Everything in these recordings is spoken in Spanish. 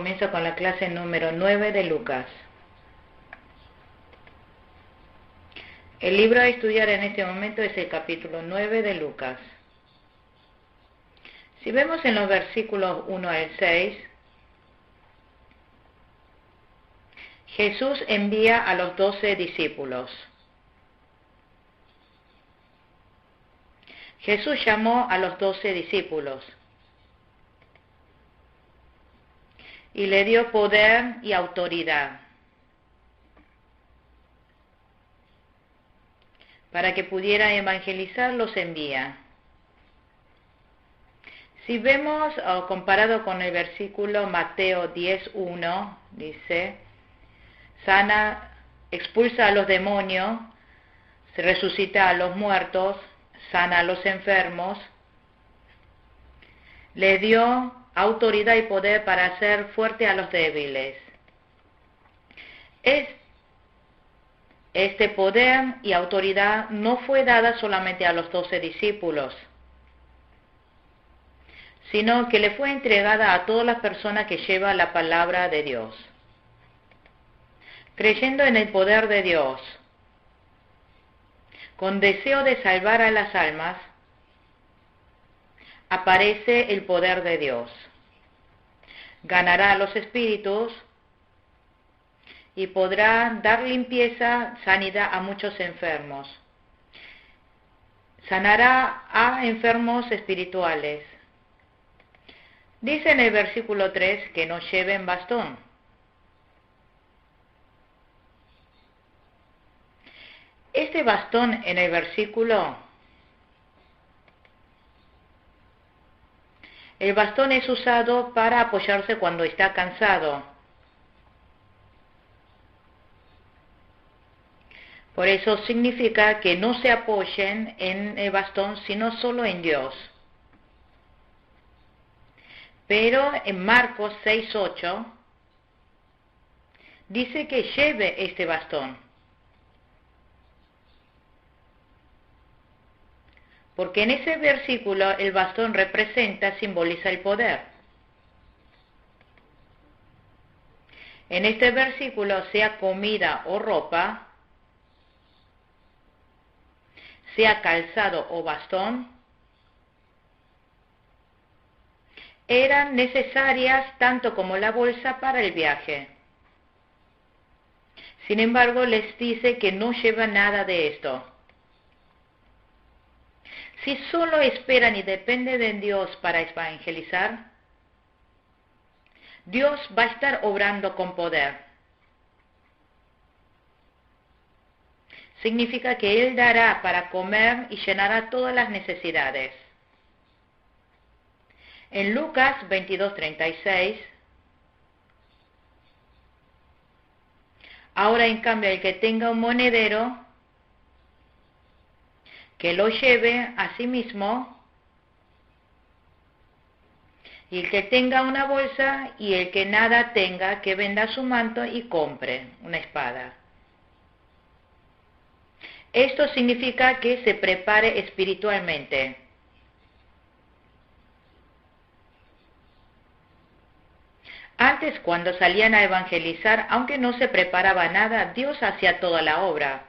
Comienzo con la clase número 9 de Lucas. El libro a estudiar en este momento es el capítulo 9 de Lucas. Si vemos en los versículos 1 al 6, Jesús envía a los 12 discípulos. Jesús llamó a los 12 discípulos y le dio poder y autoridad para que pudiera evangelizar. Los envía. Si vemos, comparado con el versículo Mateo 10:1, dice, sana, expulsa a los demonios, resucita a los muertos, sana a los enfermos, le dio autoridad y poder para hacer fuerte a los débiles. Este poder y autoridad no fue dada solamente a los 12 discípulos, sino que le fue entregada a todas las personas que llevan la palabra de Dios. Creyendo en el poder de Dios, con deseo de salvar a las almas, aparece el poder de Dios. Ganará a los espíritus y podrá dar limpieza, sanidad a muchos enfermos. Sanará a enfermos espirituales. Dice en el versículo 3 que no lleven bastón. Este bastón en el versículo, el bastón es usado para apoyarse cuando está cansado. Por eso significa que no se apoyen en el bastón, sino solo en Dios. Pero en Marcos 6:8 dice que lleve este bastón, porque en ese versículo el bastón simboliza el poder. En este versículo, sea comida o ropa, sea calzado o bastón, eran necesarias tanto como la bolsa para el viaje. Sin embargo, les dice que no lleva nada de esto. Si solo esperan y dependen de Dios para evangelizar, Dios va a estar obrando con poder. Significa que Él dará para comer y llenará todas las necesidades. En Lucas 22:36, ahora en cambio el que tenga un monedero, que lo lleve a sí mismo, y el que tenga una bolsa y el que nada tenga, que venda su manto y compre una espada. Esto significa que se prepare espiritualmente. Antes, cuando salían a evangelizar, aunque no se preparaba nada, Dios hacía toda la obra.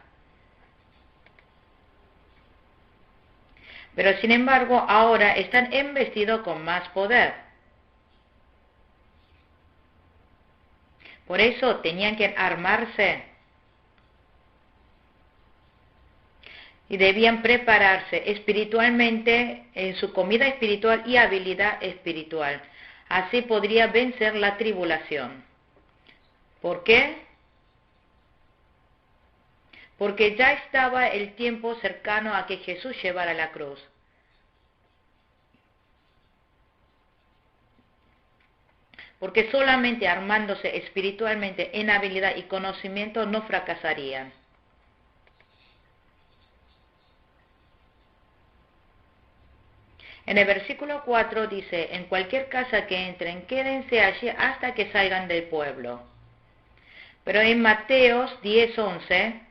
Pero sin embargo, ahora están investidos con más poder. Por eso tenían que armarse y debían prepararse espiritualmente en su comida espiritual y habilidad espiritual. Así podría vencer la tribulación. ¿Por qué? Porque ya estaba el tiempo cercano a que Jesús llevara la cruz. Porque solamente armándose espiritualmente en habilidad y conocimiento no fracasarían. En el versículo 4 dice, en cualquier casa que entren, quédense allí hasta que salgan del pueblo. Pero en Mateos 10:11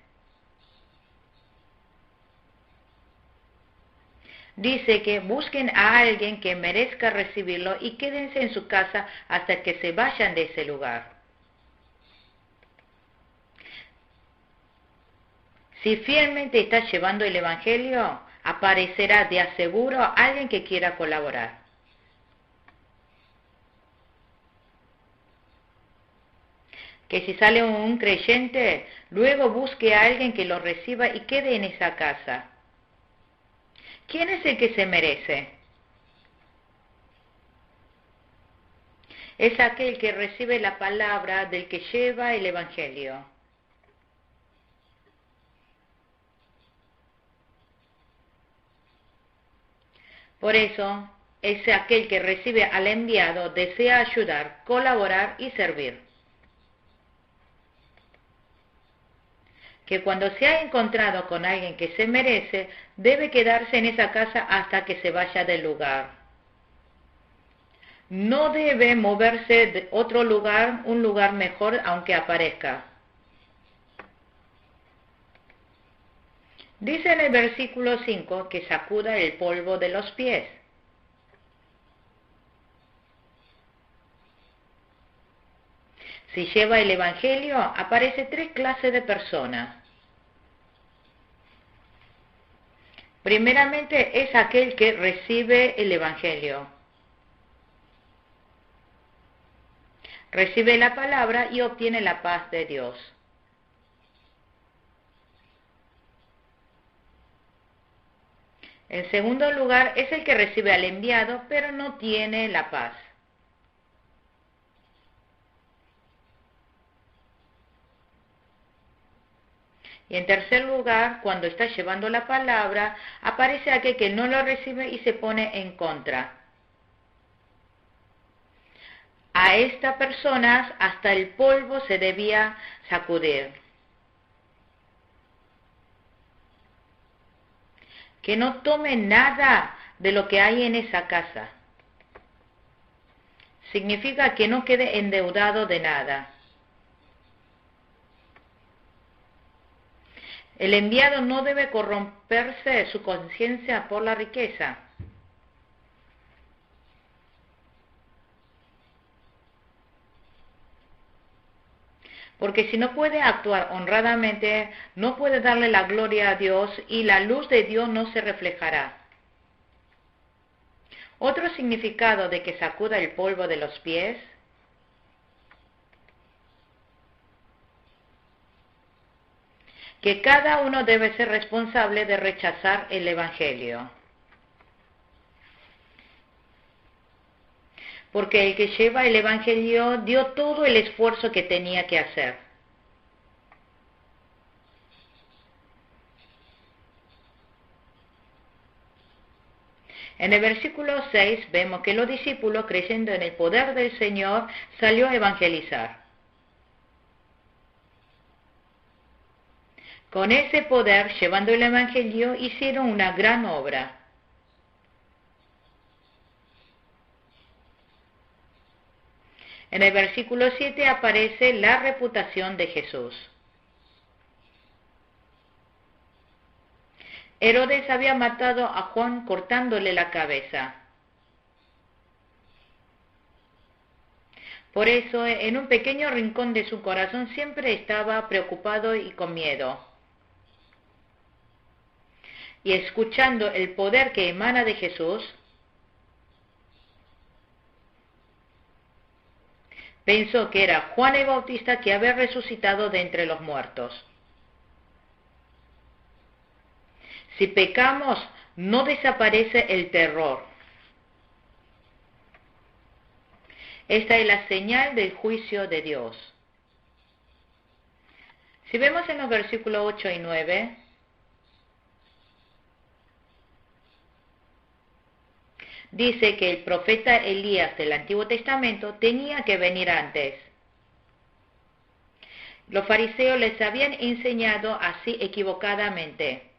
Dice que busquen a alguien que merezca recibirlo y quédense en su casa hasta que se vayan de ese lugar. Si fielmente estás llevando el Evangelio, aparecerá de aseguro alguien que quiera colaborar. Que si sale un creyente, luego busque a alguien que lo reciba y quede en esa casa. ¿Quién es el que se merece? Es aquel que recibe la palabra del que lleva el Evangelio. Por eso, es aquel que recibe al enviado, desea ayudar, colaborar y servir. Que cuando se ha encontrado con alguien que se merece, debe quedarse en esa casa hasta que se vaya del lugar. No debe moverse de otro lugar, un lugar mejor, aunque aparezca. Dice en el versículo 5 que sacuda el polvo de los pies. Si lleva el Evangelio, aparece 3 clases de personas. Primeramente es aquel que recibe el Evangelio. Recibe la palabra y obtiene la paz de Dios. En segundo lugar es el que recibe al enviado, pero no tiene la paz. Y en tercer lugar, cuando está llevando la palabra, aparece aquel que no lo recibe y se pone en contra. A estas personas hasta el polvo se debía sacudir. Que no tome nada de lo que hay en esa casa. Significa que no quede endeudado de nada. El enviado no debe corromperse su conciencia por la riqueza. Porque si no puede actuar honradamente, no puede darle la gloria a Dios y la luz de Dios no se reflejará. Otro significado de que sacuda el polvo de los pies que cada uno debe ser responsable de rechazar el Evangelio. Porque el que lleva el Evangelio dio todo el esfuerzo que tenía que hacer. En el versículo 6 vemos que los discípulos, creyendo en el poder del Señor, salió a evangelizar. Con ese poder, llevando el Evangelio, hicieron una gran obra. En el versículo 7 aparece la reputación de Jesús. Herodes había matado a Juan cortándole la cabeza. Por eso, en un pequeño rincón de su corazón siempre estaba preocupado y con miedo. Y escuchando el poder que emana de Jesús, pensó que era Juan el Bautista que había resucitado de entre los muertos. Si pecamos, no desaparece el terror. Esta es la señal del juicio de Dios. Si vemos en los versículos 8 y 9, dice que el profeta Elías del Antiguo Testamento tenía que venir antes. Los fariseos les habían enseñado así equivocadamente.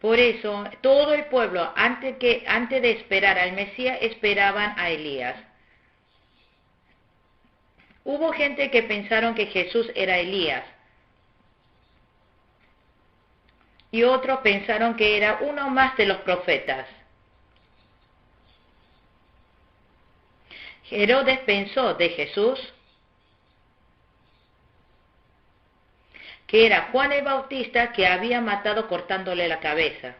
Por eso, todo el pueblo, antes de esperar al Mesías, esperaban a Elías. Hubo gente que pensaron que Jesús era Elías. y otros pensaron que era uno más de los profetas. Herodes pensó de Jesús que era Juan el Bautista que había matado cortándole la cabeza.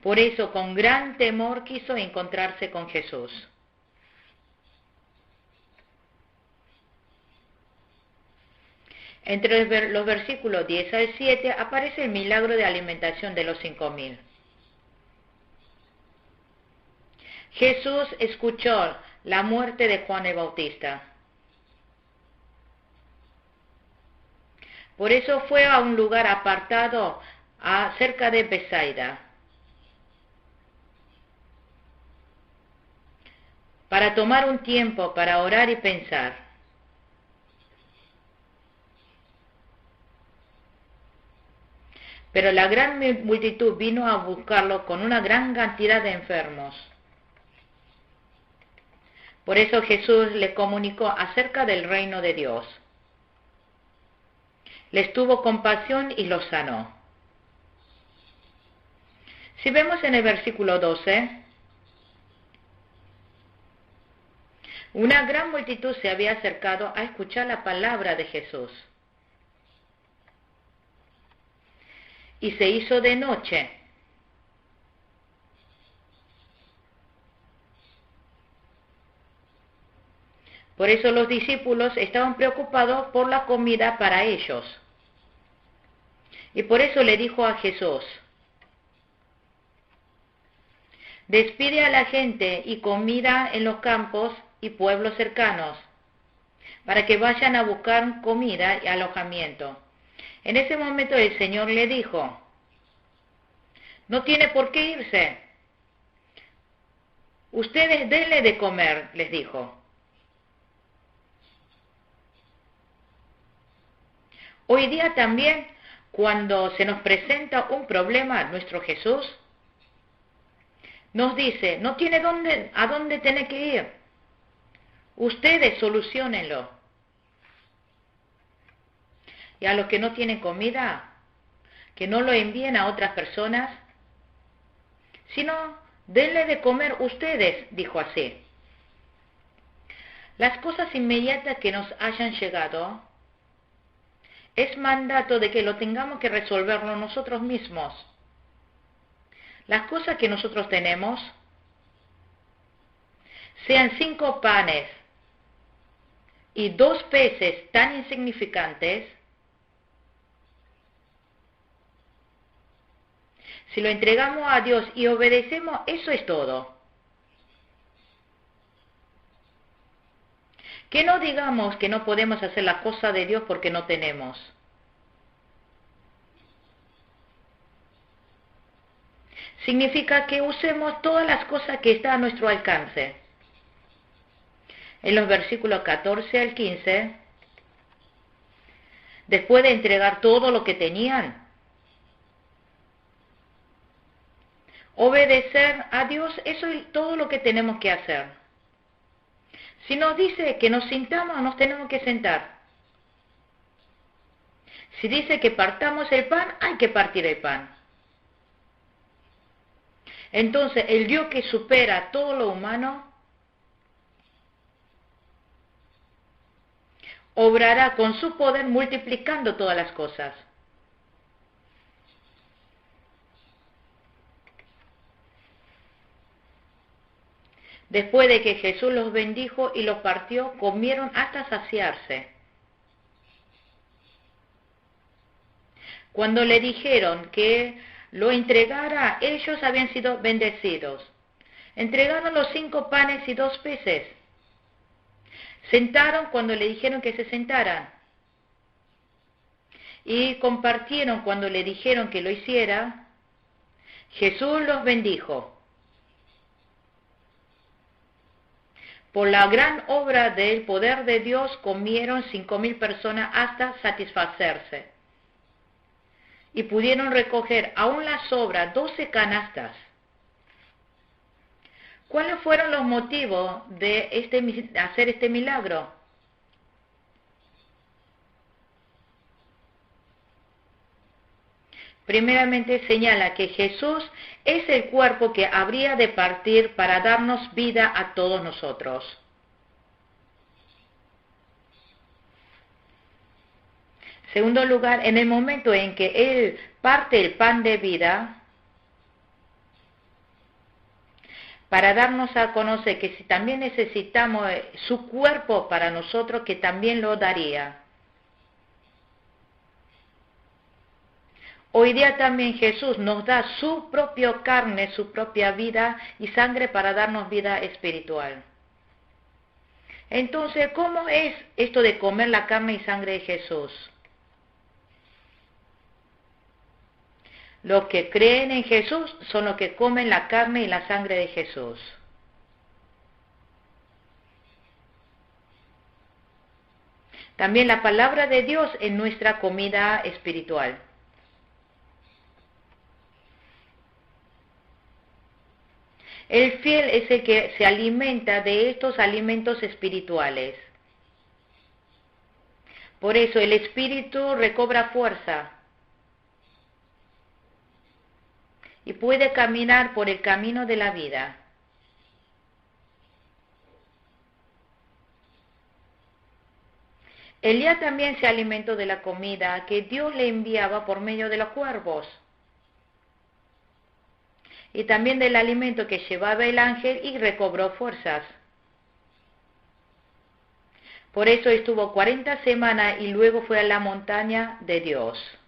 Por eso, con gran temor, quiso encontrarse con Jesús. Entre los versículos 10 al 7 aparece el milagro de alimentación de los 5.000. Jesús escuchó la muerte de Juan el Bautista. Por eso fue a un lugar apartado cerca de Betsaida, para tomar un tiempo para orar y pensar. Pero la gran multitud vino a buscarlo con una gran cantidad de enfermos. Por eso Jesús le comunicó acerca del reino de Dios. Les tuvo compasión y los sanó. Si vemos en el versículo 12, una gran multitud se había acercado a escuchar la palabra de Jesús. Y se hizo de noche. Por eso los discípulos estaban preocupados por la comida para ellos. Y por eso le dijo a Jesús: despide a la gente y comida en los campos y pueblos cercanos, para que vayan a buscar comida y alojamiento. En ese momento el Señor le dijo: no tiene por qué irse. Ustedes denle de comer, les dijo. Hoy día también, cuando se nos presenta un problema, nuestro Jesús nos dice: no tiene a dónde tener que ir. Ustedes soluciónenlo. Y a los que no tienen comida, que no lo envíen a otras personas, sino denle de comer ustedes, dijo así. Las cosas inmediatas que nos hayan llegado, es mandato de que lo tengamos que resolverlo nosotros mismos. Las cosas que nosotros tenemos, sean 5 panes y 2 peces tan insignificantes, si lo entregamos a Dios y obedecemos, eso es todo. Que no digamos que no podemos hacer la cosa de Dios porque no tenemos. Significa que usemos todas las cosas que están a nuestro alcance. En los versículos 14 al 15, después de entregar todo lo que tenían, obedecer a Dios, eso es todo lo que tenemos que hacer. Si nos dice que nos sintamos, nos tenemos que sentar. Si dice que partamos el pan, hay que partir el pan. Entonces, el Dios que supera todo lo humano, obrará con su poder multiplicando todas las cosas. Después de que Jesús los bendijo y los partió, comieron hasta saciarse. Cuando le dijeron que lo entregara, ellos habían sido bendecidos. Entregaron los 5 panes y 2 peces. Sentaron cuando le dijeron que se sentaran. Y compartieron cuando le dijeron que lo hiciera. Jesús los bendijo. Por la gran obra del poder de Dios comieron 5.000 personas hasta satisfacerse. Y pudieron recoger aún las sobras 12 canastas. ¿Cuáles fueron los motivos de hacer este milagro? Primeramente señala que Jesús es el cuerpo que habría de partir para darnos vida a todos nosotros. Segundo lugar, en el momento en que Él parte el pan de vida, para darnos a conocer que si también necesitamos su cuerpo para nosotros, que también lo daría. Hoy día también Jesús nos da su propia carne, su propia vida y sangre para darnos vida espiritual. Entonces, ¿cómo es esto de comer la carne y sangre de Jesús? Los que creen en Jesús son los que comen la carne y la sangre de Jesús. También la palabra de Dios es nuestra comida espiritual. El fiel es el que se alimenta de estos alimentos espirituales. Por eso el espíritu recobra fuerza y puede caminar por el camino de la vida. Elías también se alimentó de la comida que Dios le enviaba por medio de los cuervos, y también del alimento que llevaba el ángel y recobró fuerzas. Por eso estuvo 40 semanas y luego fue a la montaña de Dios.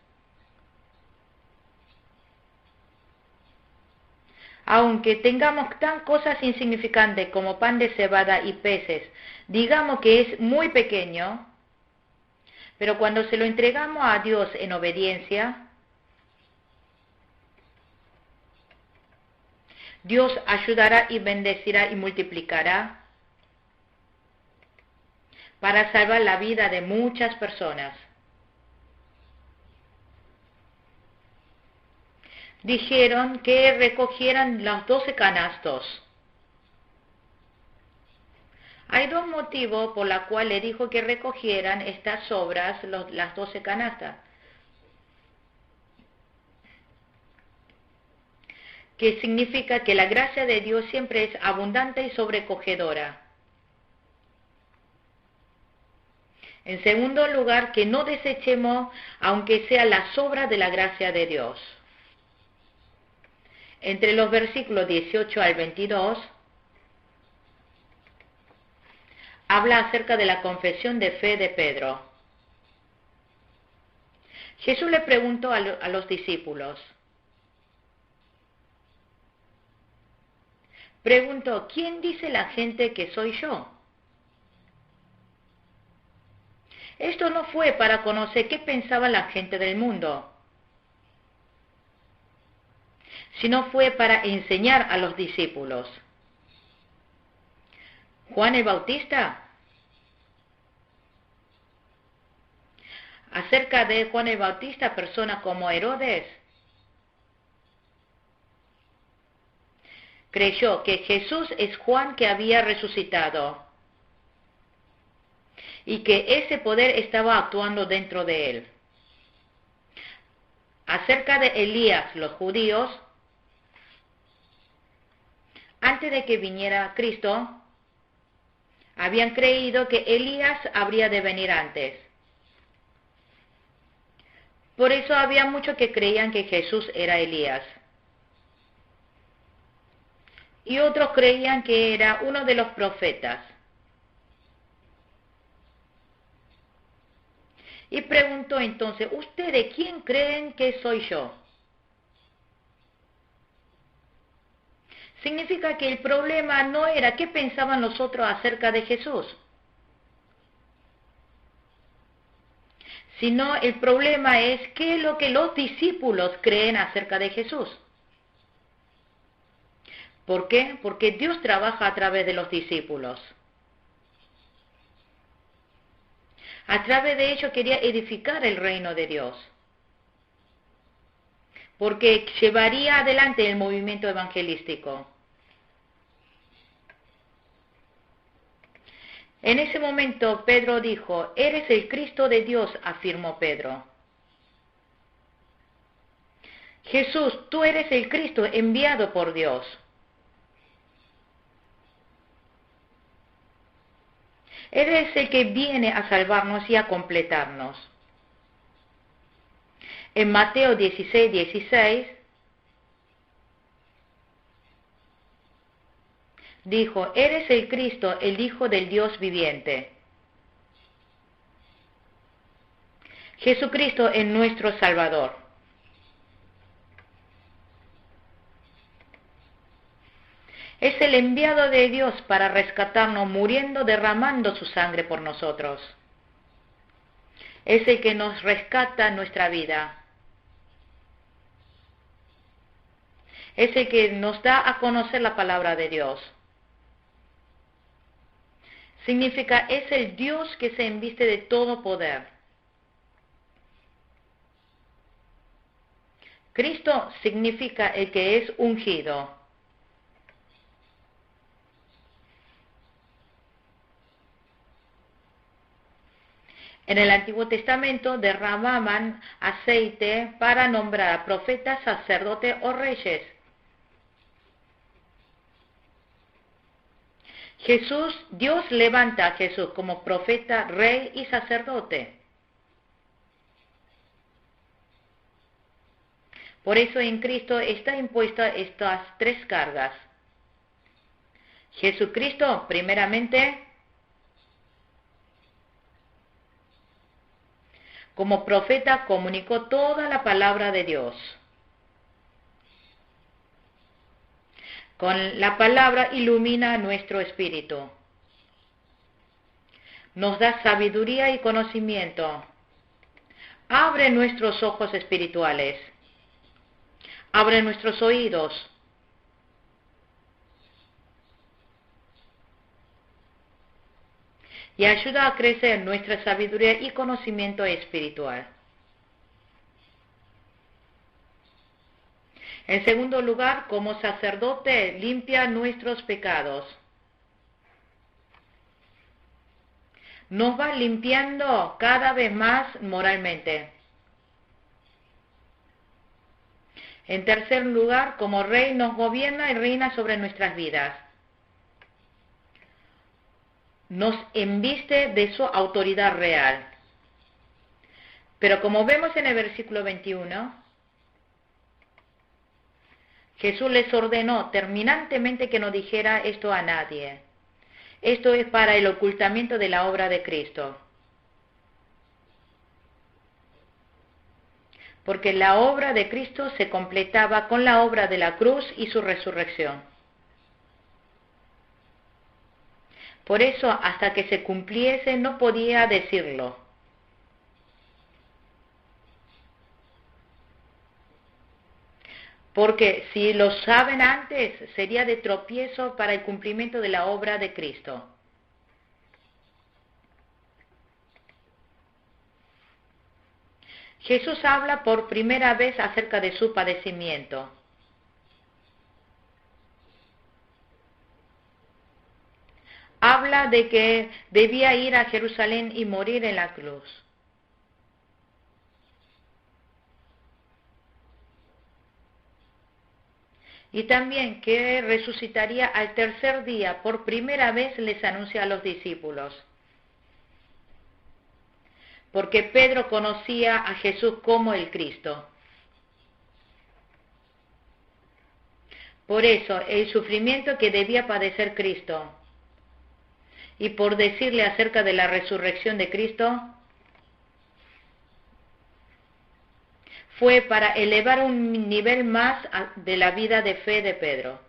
Aunque tengamos tan cosas insignificantes como pan de cebada y peces, digamos que es muy pequeño, pero cuando se lo entregamos a Dios en obediencia, Dios ayudará y bendecirá y multiplicará para salvar la vida de muchas personas. Dijeron que recogieran los 12 canastos. Hay dos motivos por los cuales le dijo que recogieran estas sobras, las 12 canastas. Que significa que la gracia de Dios siempre es abundante y sobrecogedora. En segundo lugar, que no desechemos, aunque sea la sobra de la gracia de Dios. Entre los versículos 18 al 22, habla acerca de la confesión de fe de Pedro. Jesús le preguntó a los discípulos, preguntó, ¿quién dice la gente que soy yo? Esto no fue para conocer qué pensaba la gente del mundo, sino fue para enseñar a los discípulos. Juan el Bautista. Acerca de Juan el Bautista, personas como Herodes, creyó que Jesús es Juan que había resucitado y que ese poder estaba actuando dentro de él. Acerca de Elías, los judíos, antes de que viniera Cristo, habían creído que Elías habría de venir antes. Por eso había muchos que creían que Jesús era Elías. Y otros creían que era uno de los profetas. Y preguntó entonces, ¿ustedes quién creen que soy yo? Significa que el problema no era qué pensaban los otros acerca de Jesús, sino el problema es qué es lo que los discípulos creen acerca de Jesús. ¿Por qué? Porque Dios trabaja a través de los discípulos. A través de ellos quería edificar el reino de Dios, porque llevaría adelante el movimiento evangelístico. En ese momento Pedro dijo, «Eres el Cristo de Dios», afirmó Pedro. Jesús, tú eres el Cristo enviado por Dios. Eres el que viene a salvarnos y a completarnos. En Mateo 16:16 dijo, eres el Cristo, el Hijo del Dios viviente. Jesucristo es nuestro Salvador. Es el enviado de Dios para rescatarnos, muriendo, derramando su sangre por nosotros. Es el que nos rescata nuestra vida. Es el que nos da a conocer la palabra de Dios. Significa, es el Dios que se embiste de todo poder. Cristo significa el que es ungido. En el Antiguo Testamento derramaban aceite para nombrar a profetas, sacerdotes o reyes. Dios levanta a Jesús como profeta, rey y sacerdote. Por eso en Cristo está impuesta estas tres cargas. Jesucristo, primeramente, como profeta comunicó toda la palabra de Dios. Con la palabra ilumina nuestro espíritu. Nos da sabiduría y conocimiento. Abre nuestros ojos espirituales. Abre nuestros oídos. Y ayuda a crecer nuestra sabiduría y conocimiento espiritual. En segundo lugar, como sacerdote, limpia nuestros pecados. Nos va limpiando cada vez más moralmente. En tercer lugar, como rey, nos gobierna y reina sobre nuestras vidas. Nos embiste de su autoridad real. Pero como vemos en el versículo 21, Jesús les ordenó terminantemente que no dijera esto a nadie. Esto es para el ocultamiento de la obra de Cristo. Porque la obra de Cristo se completaba con la obra de la cruz y su resurrección. Por eso, hasta que se cumpliese, no podía decirlo. Porque si lo saben antes, sería de tropiezo para el cumplimiento de la obra de Cristo. Jesús habla por primera vez acerca de su padecimiento. Habla de que debía ir a Jerusalén y morir en la cruz. Y también que resucitaría al tercer día. Por primera vez les anuncia a los discípulos. Porque Pedro conocía a Jesús como el Cristo. Por eso, el sufrimiento que debía padecer Cristo, y por decirle acerca de la resurrección de Cristo, fue para elevar un nivel más de la vida de fe de Pedro.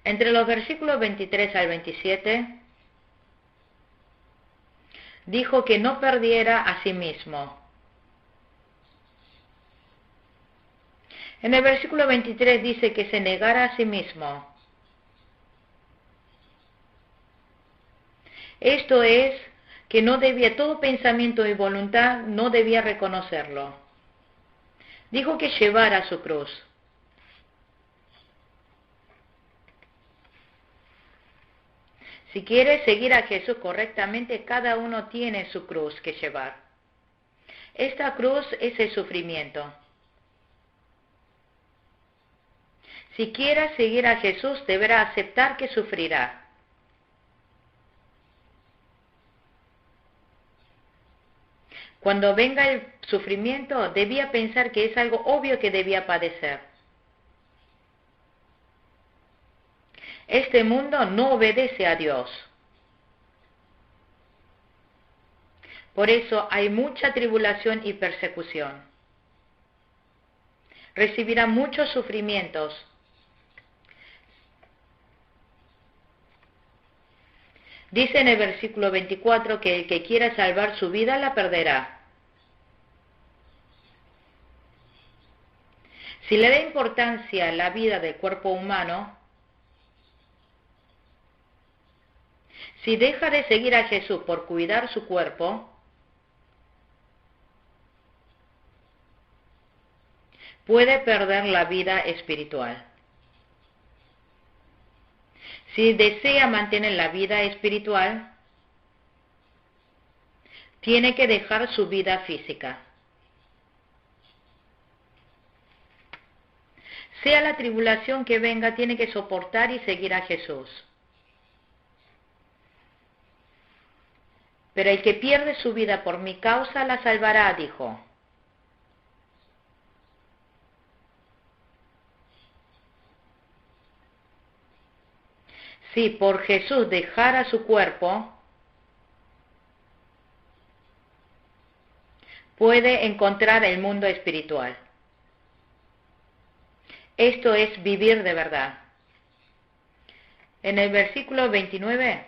Entre los versículos 23 al 27, dijo que no perdiera a sí mismo. En el versículo 23 dice que se negara a sí mismo. Esto es, que no debía, todo pensamiento y voluntad no debía reconocerlo. Dijo que llevara su cruz. Si quiere seguir a Jesús correctamente, cada uno tiene su cruz que llevar. Esta cruz es el sufrimiento. Si quieres seguir a Jesús, deberá aceptar que sufrirá. Cuando venga el sufrimiento, debía pensar que es algo obvio que debía padecer. Este mundo no obedece a Dios. Por eso hay mucha tribulación y persecución. Recibirá muchos sufrimientos. Dice en el versículo 24 que el que quiera salvar su vida la perderá. Si le da importancia a la vida del cuerpo humano, si deja de seguir a Jesús por cuidar su cuerpo, puede perder la vida espiritual. Si desea mantener la vida espiritual, tiene que dejar su vida física. Sea la tribulación que venga, tiene que soportar y seguir a Jesús. Pero el que pierde su vida por mi causa la salvará, dijo. Si por Jesús dejara su cuerpo, puede encontrar el mundo espiritual. Esto es vivir de verdad. En el versículo 29,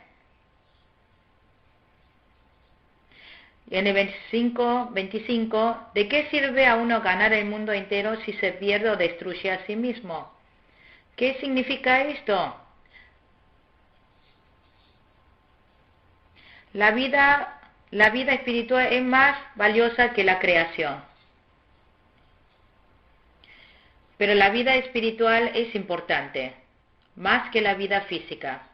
en el 25, ¿de qué sirve a uno ganar el mundo entero si se pierde o destruye a sí mismo? ¿Qué significa esto? La vida espiritual es más valiosa que la creación. Pero la vida espiritual es importante, más que la vida física.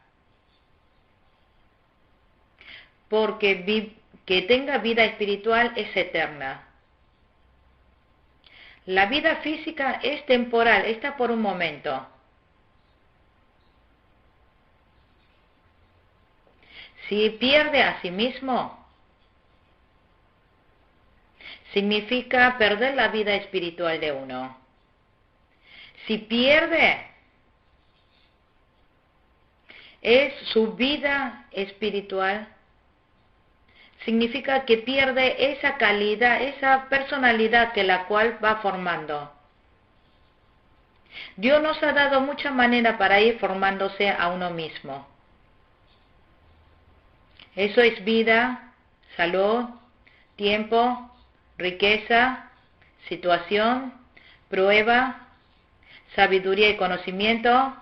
Porque que tenga vida espiritual es eterna. La vida física es temporal, está por un momento. Si pierde a sí mismo, significa perder la vida espiritual de uno. Si pierde, es su vida espiritual, significa que pierde esa calidad, esa personalidad que la cual va formando. Dios nos ha dado muchas maneras para ir formándose a uno mismo. Eso es vida, salud, tiempo, riqueza, situación, prueba, sabiduría y conocimiento,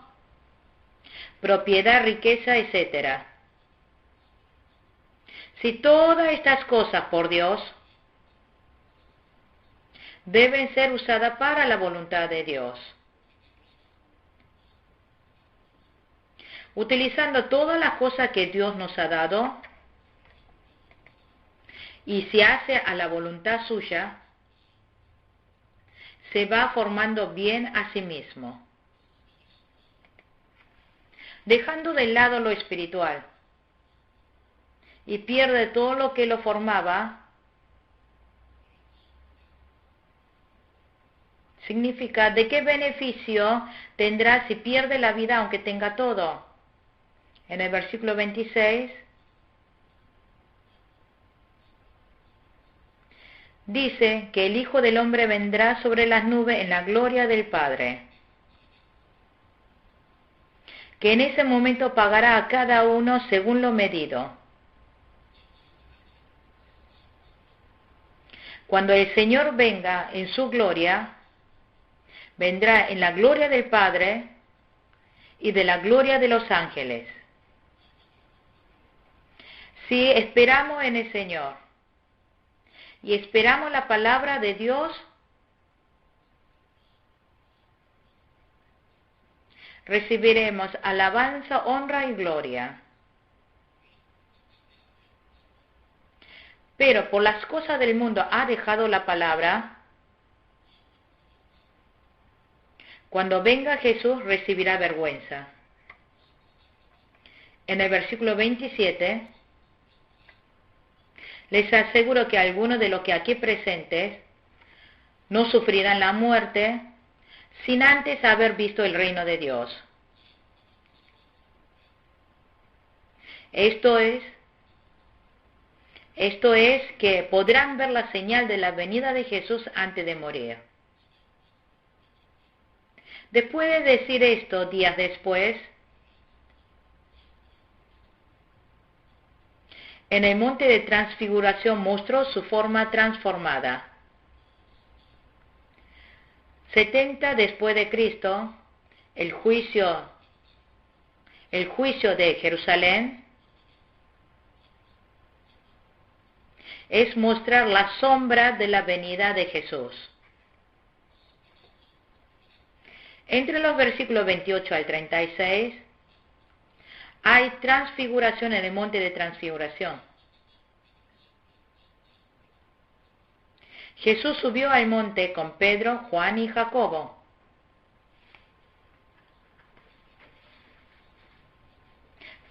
propiedad, riqueza, etc. Si todas estas cosas por Dios deben ser usadas para la voluntad de Dios, utilizando todas las cosas que Dios nos ha dado, y se hace a la voluntad suya, se va formando bien a sí mismo, dejando de lado lo espiritual, y pierde todo lo que lo formaba. Significa, ¿de qué beneficio tendrá si pierde la vida aunque tenga todo? En el versículo 26 dice que el Hijo del Hombre vendrá sobre las nubes en la gloria del Padre, que en ese momento pagará a cada uno según lo medido. Cuando el Señor venga en su gloria, vendrá en la gloria del Padre y de la gloria de los ángeles. Si esperamos en el Señor y esperamos la palabra de Dios, recibiremos alabanza, honra y gloria. pero por las cosas del mundo ha dejado la palabra, cuando venga Jesús recibirá vergüenza. En el versículo 27, les aseguro que algunos de los que aquí presentes no sufrirán la muerte sin antes haber visto el reino de Dios. Esto es que podrán ver la señal de la venida de Jesús antes de morir. Después de decir esto, días después, en el monte de transfiguración mostró su forma transformada. 70 después de Cristo, el juicio de Jerusalén es mostrar la sombra de la venida de Jesús. Entre los versículos 28 al 36, hay transfiguración en el monte de transfiguración. Jesús subió al monte con Pedro, Juan y Jacobo.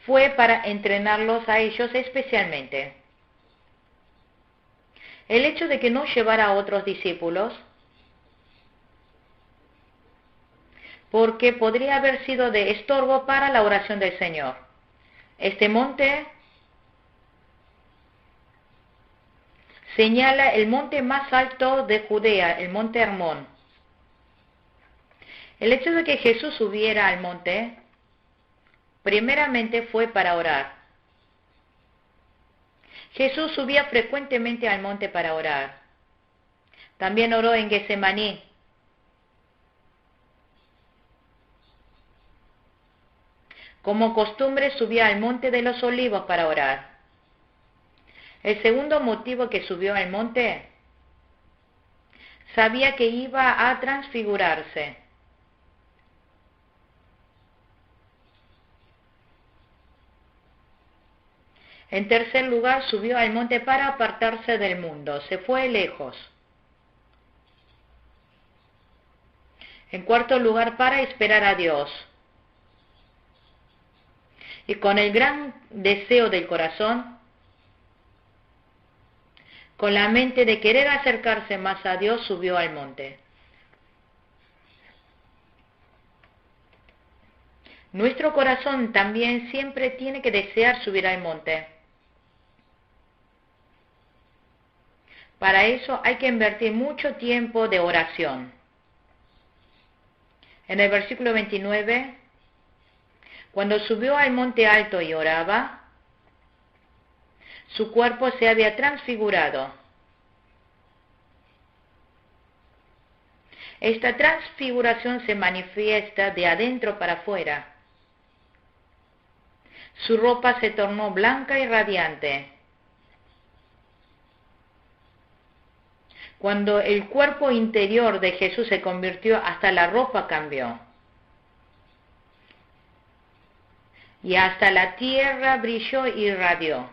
Fue para entrenarlos a ellos especialmente. El hecho de que no llevara a otros discípulos, porque podría haber sido de estorbo para la oración del Señor. Este monte señala el monte más alto de Judea, el monte Hermón. El hecho de que Jesús subiera al monte, primeramente fue para orar. Jesús subía frecuentemente al monte para orar. También oró en Getsemaní. Como costumbre, subía al monte de los Olivos para orar. El segundo motivo que subió al monte, sabía que iba a transfigurarse. En tercer lugar, subió al monte para apartarse del mundo, se fue lejos. En cuarto lugar, para esperar a Dios. Y con el gran deseo del corazón, con la mente de querer acercarse más a Dios, subió al monte. Nuestro corazón también siempre tiene que desear subir al monte. Para eso hay que invertir mucho tiempo de oración. En el versículo 29, cuando subió al monte alto y oraba, su cuerpo se había transfigurado. Esta transfiguración se manifiesta de adentro para afuera. Su ropa se tornó blanca y radiante. Cuando el cuerpo interior de Jesús se convirtió, hasta la ropa cambió. Y hasta la tierra brilló y irradió.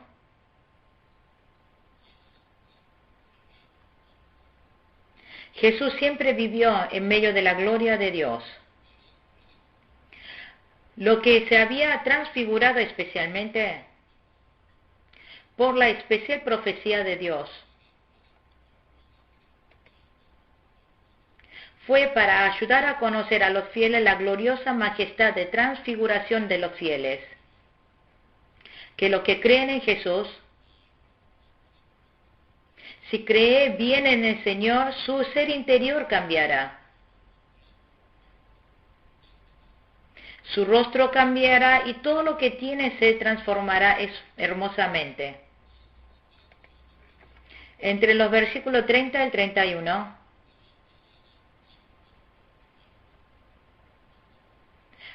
Jesús siempre vivió en medio de la gloria de Dios. Lo que se había transfigurado especialmente por la especial profecía de Dios fue para ayudar a conocer a los fieles la gloriosa majestad de transfiguración de los fieles, que los que creen en Jesús, si cree bien en el Señor, su ser interior cambiará. Su rostro cambiará y todo lo que tiene se transformará hermosamente. Entre los versículos 30 al 31,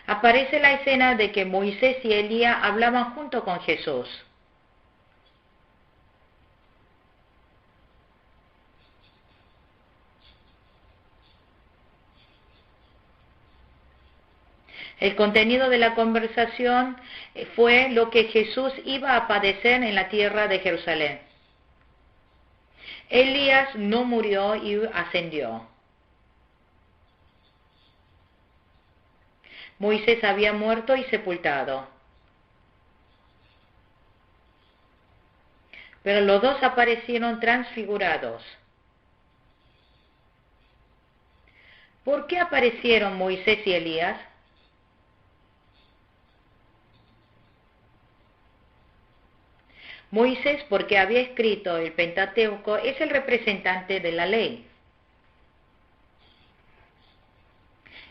aparece la escena de que Moisés y Elías hablaban junto con Jesús. El contenido de la conversación fue lo que Jesús iba a padecer en la tierra de Jerusalén. Elías no murió y ascendió. Moisés había muerto y sepultado. Pero los dos aparecieron transfigurados. ¿Por qué aparecieron Moisés y Elías? Moisés, porque había escrito el Pentateuco, es el representante de la ley.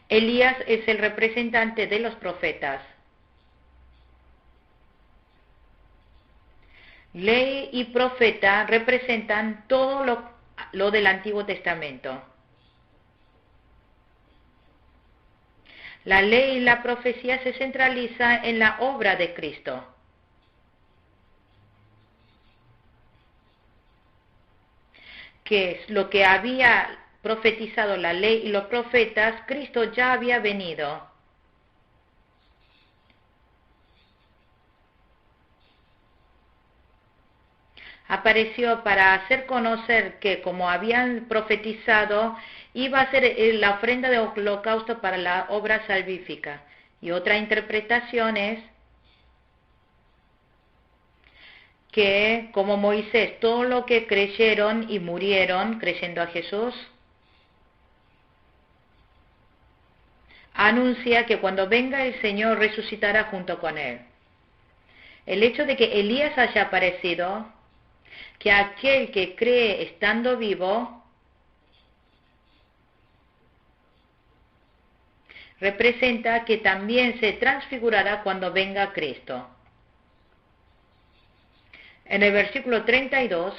Elías es el representante de los profetas. Ley y profeta representan todo lo del Antiguo Testamento. La ley y la profecía se centraliza en la obra de Cristo. Que es lo que había profetizado la ley y los profetas, Cristo ya había venido. Apareció para hacer conocer que, como habían profetizado, iba a ser la ofrenda de holocausto para la obra salvífica. Y otra interpretación es que, como Moisés, todo lo que creyeron y murieron creyendo a Jesús, anuncia que cuando venga el Señor resucitará junto con él. El hecho de que Elías haya aparecido, que aquel que cree estando vivo, representa que también se transfigurará cuando venga Cristo. En el versículo 32,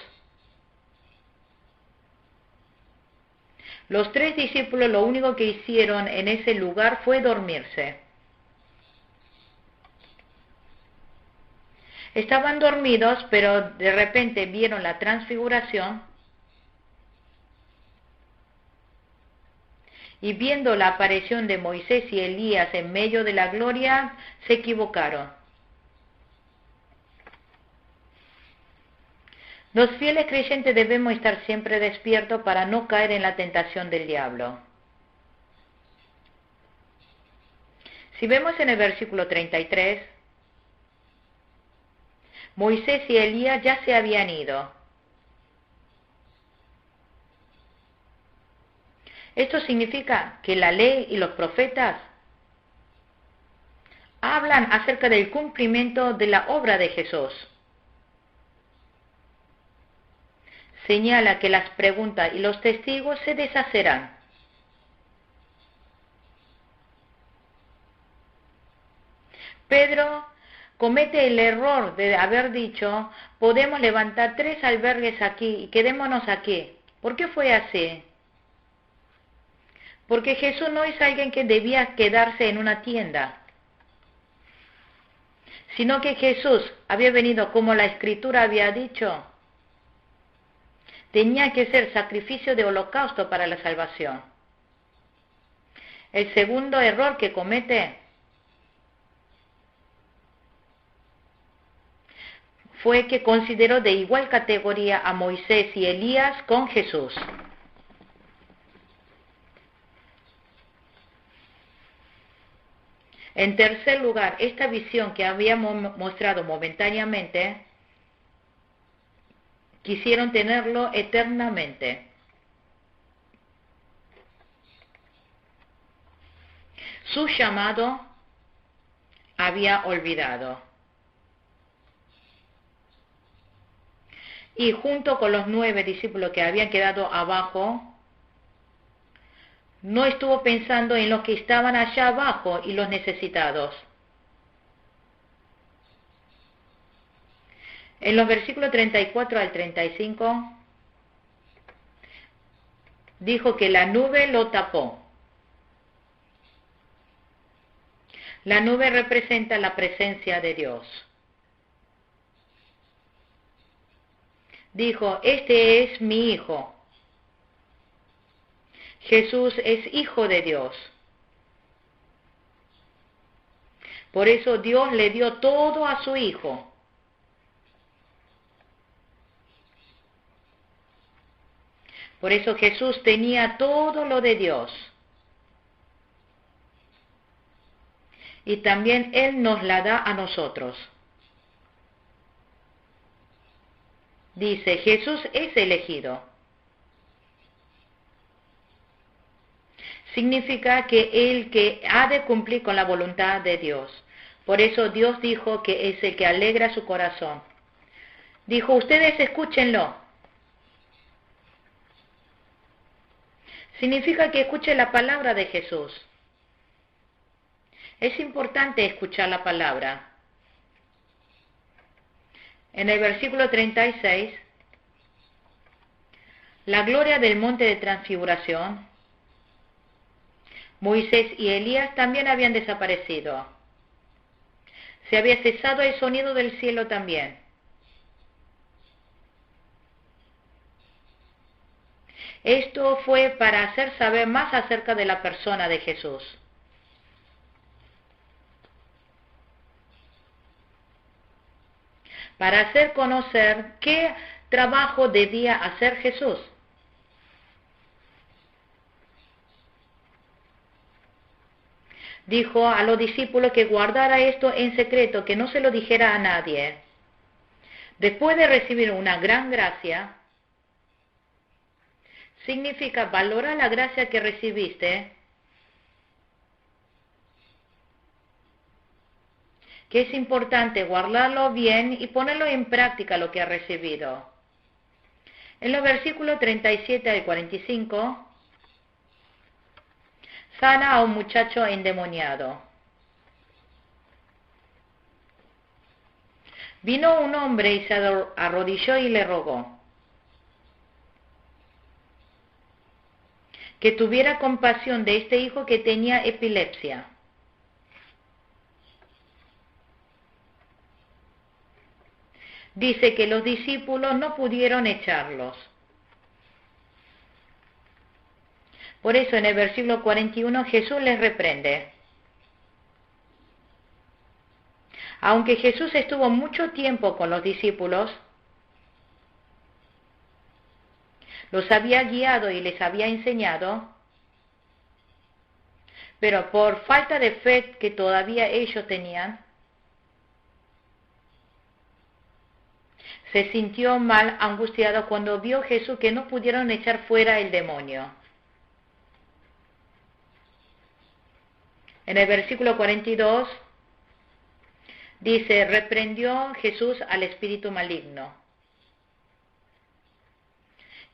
los 3 discípulos lo único que hicieron en ese lugar fue dormirse. Estaban dormidos, pero de repente vieron la transfiguración y viendo la aparición de Moisés y Elías en medio de la gloria, se equivocaron. Los fieles creyentes debemos estar siempre despiertos para no caer en la tentación del diablo. Si vemos en el versículo 33, Moisés y Elías ya se habían ido. Esto significa que la ley y los profetas hablan acerca del cumplimiento de la obra de Jesús. Señala que las preguntas y los testigos se deshacerán. Pedro comete el error de haber dicho, podemos levantar 3 albergues aquí y quedémonos aquí. ¿Por qué fue así? Porque Jesús no es alguien que debía quedarse en una tienda, sino que Jesús había venido, como la Escritura había dicho, tenía que ser sacrificio de holocausto para la salvación. El segundo error que comete fue que consideró de igual categoría a Moisés y Elías con Jesús. En tercer lugar, esta visión que habíamos mostrado momentáneamente, quisieron tenerlo eternamente. Su llamado había olvidado. Y junto con los 9 discípulos que habían quedado abajo, no estuvo pensando en los que estaban allá abajo y los necesitados. En los versículos 34 al 35, dijo que la nube lo tapó. La nube representa la presencia de Dios. Dijo, este es mi Hijo. Jesús es Hijo de Dios. Por eso Dios le dio todo a su Hijo. Por eso Jesús tenía todo lo de Dios. Y también Él nos la da a nosotros. Dice, Jesús es elegido. Significa que el que ha de cumplir con la voluntad de Dios. Por eso Dios dijo que es el que alegra su corazón. Dijo, ustedes escúchenlo. Significa que escuchen la palabra de Jesús. Es importante escuchar la palabra. En el versículo 36, la gloria del monte de transfiguración, Moisés y Elías también habían desaparecido. Se había cesado el sonido del cielo también. Esto fue para hacer saber más acerca de la persona de Jesús. Para hacer conocer qué trabajo debía hacer Jesús. Dijo a los discípulos que guardara esto en secreto, que no se lo dijera a nadie. Después de recibir una gran gracia, significa valorar la gracia que recibiste, que es importante guardarlo bien y ponerlo en práctica lo que ha recibido. En los versículos 37 al 45, sana a un muchacho endemoniado. Vino un hombre y se arrodilló y le rogó que tuviera compasión de este hijo que tenía epilepsia. Dice que los discípulos no pudieron echarlos. Por eso en el versículo 41 Jesús les reprende. Aunque Jesús estuvo mucho tiempo con los discípulos, los había guiado y les había enseñado, pero por falta de fe que todavía ellos tenían, se sintió mal, angustiado cuando vio a Jesús que no pudieron echar fuera el demonio. En el versículo 42 dice, reprendió Jesús al espíritu maligno.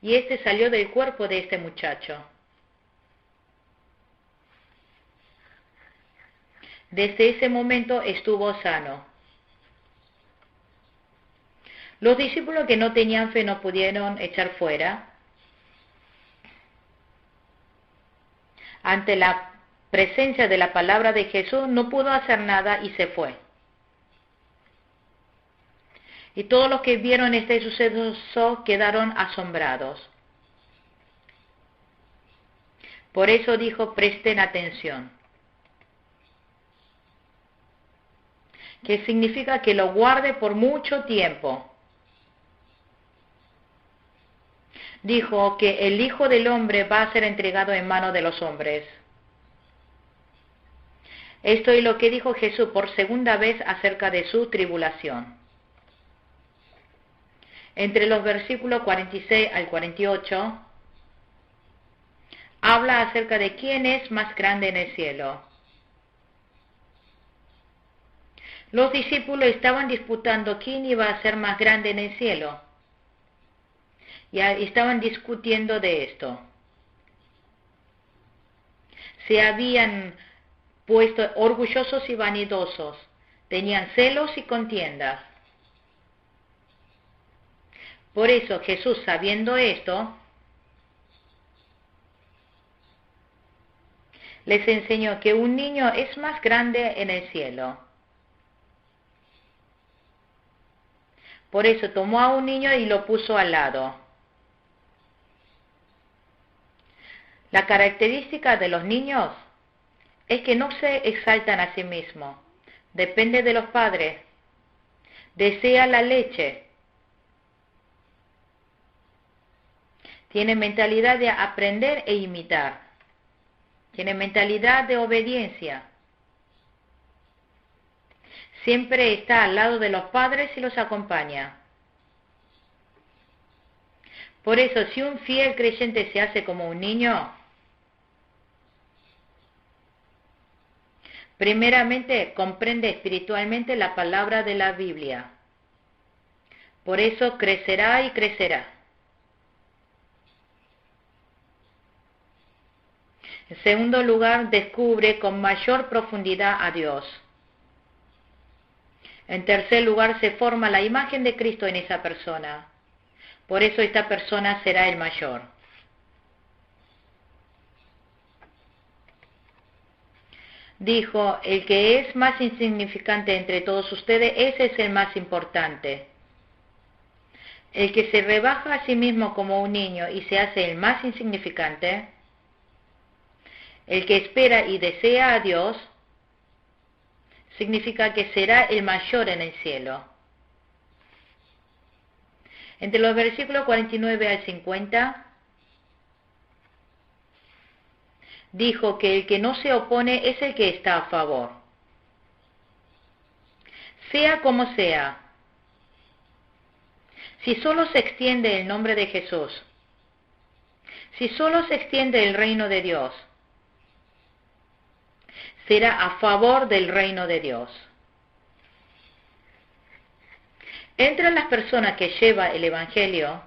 Y este salió del cuerpo de este muchacho. Desde ese momento estuvo sano. Los discípulos que no tenían fe no pudieron echar fuera. Ante la presencia de la palabra de Jesús no pudo hacer nada y se fue. Y todos los que vieron este suceso quedaron asombrados. Por eso dijo, presten atención. Que significa que lo guarde por mucho tiempo. Dijo que el Hijo del Hombre va a ser entregado en manos de los hombres. Esto es lo que dijo Jesús por segunda vez acerca de su tribulación. Entre los versículos 46 al 48, habla acerca de quién es más grande en el cielo. Los discípulos estaban disputando quién iba a ser más grande en el cielo. Y estaban discutiendo de esto. Se habían puesto orgullosos y vanidosos. Tenían celos y contiendas. Por eso Jesús, sabiendo esto, les enseñó que un niño es más grande en el cielo. Por eso tomó a un niño y lo puso al lado. La característica de los niños es que no se exaltan a sí mismos. Depende de los padres. Desea la leche. Tiene mentalidad de aprender e imitar. Tiene mentalidad de obediencia. Siempre está al lado de los padres y los acompaña. Por eso, si un fiel creyente se hace como un niño, primeramente comprende espiritualmente la palabra de la Biblia. Por eso crecerá y crecerá. En segundo lugar, descubre con mayor profundidad a Dios. En tercer lugar, se forma la imagen de Cristo en esa persona. Por eso esta persona será el mayor. Dijo, el que es más insignificante entre todos ustedes, ese es el más importante. El que se rebaja a sí mismo como un niño y se hace el más insignificante, el que espera y desea a Dios, significa que será el mayor en el cielo. Entre los versículos 49 al 50, dijo que el que no se opone es el que está a favor. Sea como sea, si solo se extiende el nombre de Jesús, si solo se extiende el reino de Dios, será a favor del reino de Dios. Entre las personas que lleva el Evangelio,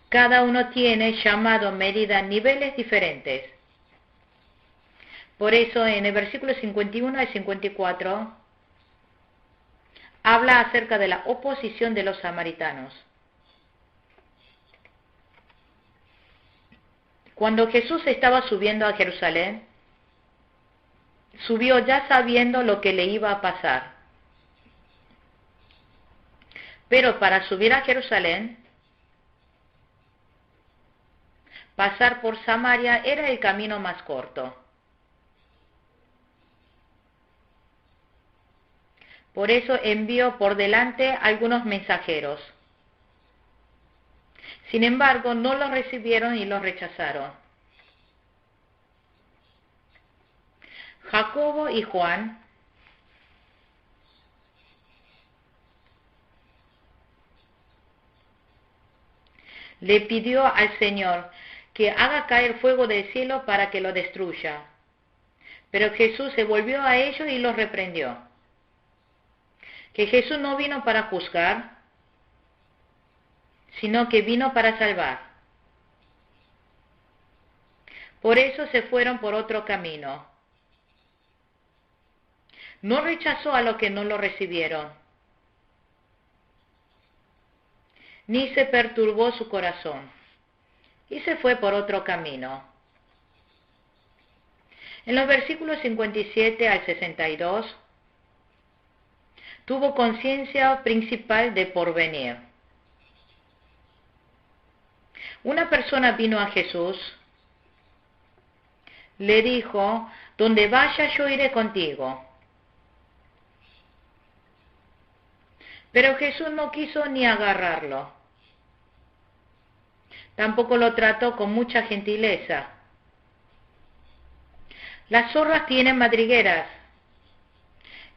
cada uno tiene llamado, medida, niveles diferentes. Por eso en el versículo 51 al 54 habla acerca de la oposición de los samaritanos. Cuando Jesús estaba subiendo a Jerusalén, subió ya sabiendo lo que le iba a pasar. Pero para subir a Jerusalén, pasar por Samaria era el camino más corto. Por eso envió por delante algunos mensajeros. Sin embargo, no los recibieron y los rechazaron. Jacobo y Juan le pidió al Señor que haga caer fuego del cielo para que lo destruya. Pero Jesús se volvió a ellos y los reprendió. Que Jesús no vino para juzgar, sino que vino para salvar. Por eso se fueron por otro camino. No rechazó a los que no lo recibieron, ni se perturbó su corazón, y se fue por otro camino. En los versículos 57 al 62, tuvo conciencia principal de porvenir. Una persona vino a Jesús, le dijo, donde vayas yo iré contigo. Pero Jesús no quiso ni agarrarlo. Tampoco lo trató con mucha gentileza. Las zorras tienen madrigueras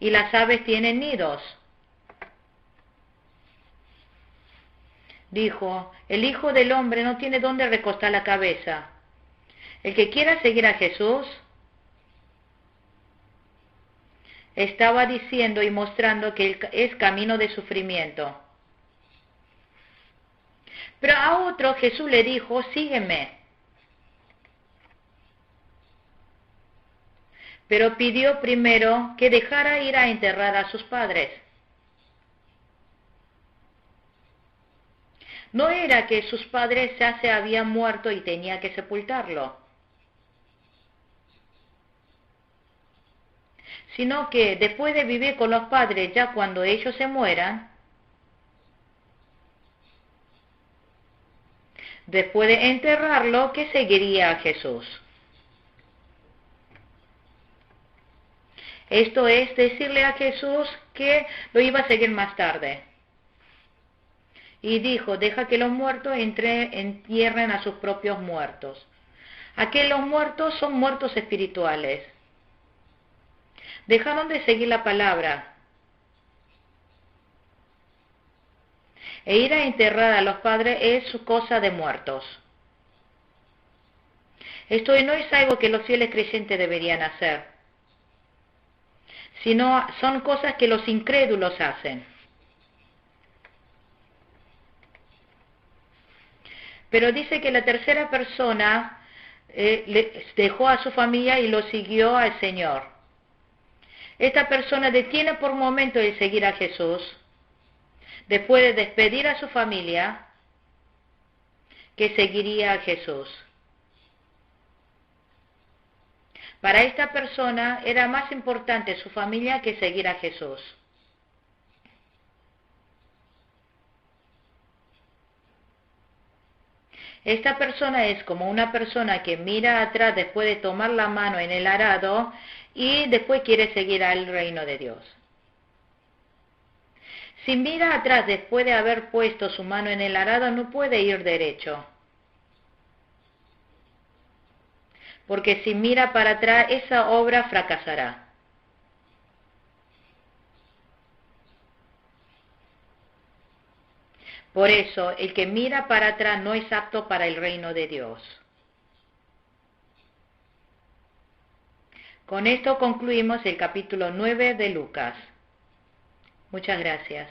y las aves tienen nidos. Dijo, el Hijo del Hombre no tiene dónde recostar la cabeza. El que quiera seguir a Jesús, estaba diciendo y mostrando que es camino de sufrimiento. Pero a otro Jesús le dijo, sígueme. Pero pidió primero que dejara ir a enterrar a sus padres. No era que sus padres ya se habían muerto y tenía que sepultarlo, sino que después de vivir con los padres, ya cuando ellos se mueran, después de enterrarlo, que seguiría a Jesús. Esto es decirle a Jesús que lo iba a seguir más tarde. Y dijo, deja que los muertos entierren a sus propios muertos. Aquí los muertos son muertos espirituales. Dejaron de seguir la palabra. E ir a enterrar a los padres es cosa de muertos. Esto no es algo que los fieles creyentes deberían hacer, sino son cosas que los incrédulos hacen. Pero dice que la tercera persona dejó a su familia y lo siguió al Señor. Esta persona detiene por un momento el seguir a Jesús, después de despedir a su familia, que seguiría a Jesús. Para esta persona era más importante su familia que seguir a Jesús. Esta persona es como una persona que mira atrás después de tomar la mano en el arado y después quiere seguir al reino de Dios. Si mira atrás después de haber puesto su mano en el arado, no puede ir derecho. Porque si mira para atrás, esa obra fracasará. Por eso, el que mira para atrás no es apto para el reino de Dios. Con esto concluimos el capítulo 9 de Lucas. Muchas gracias.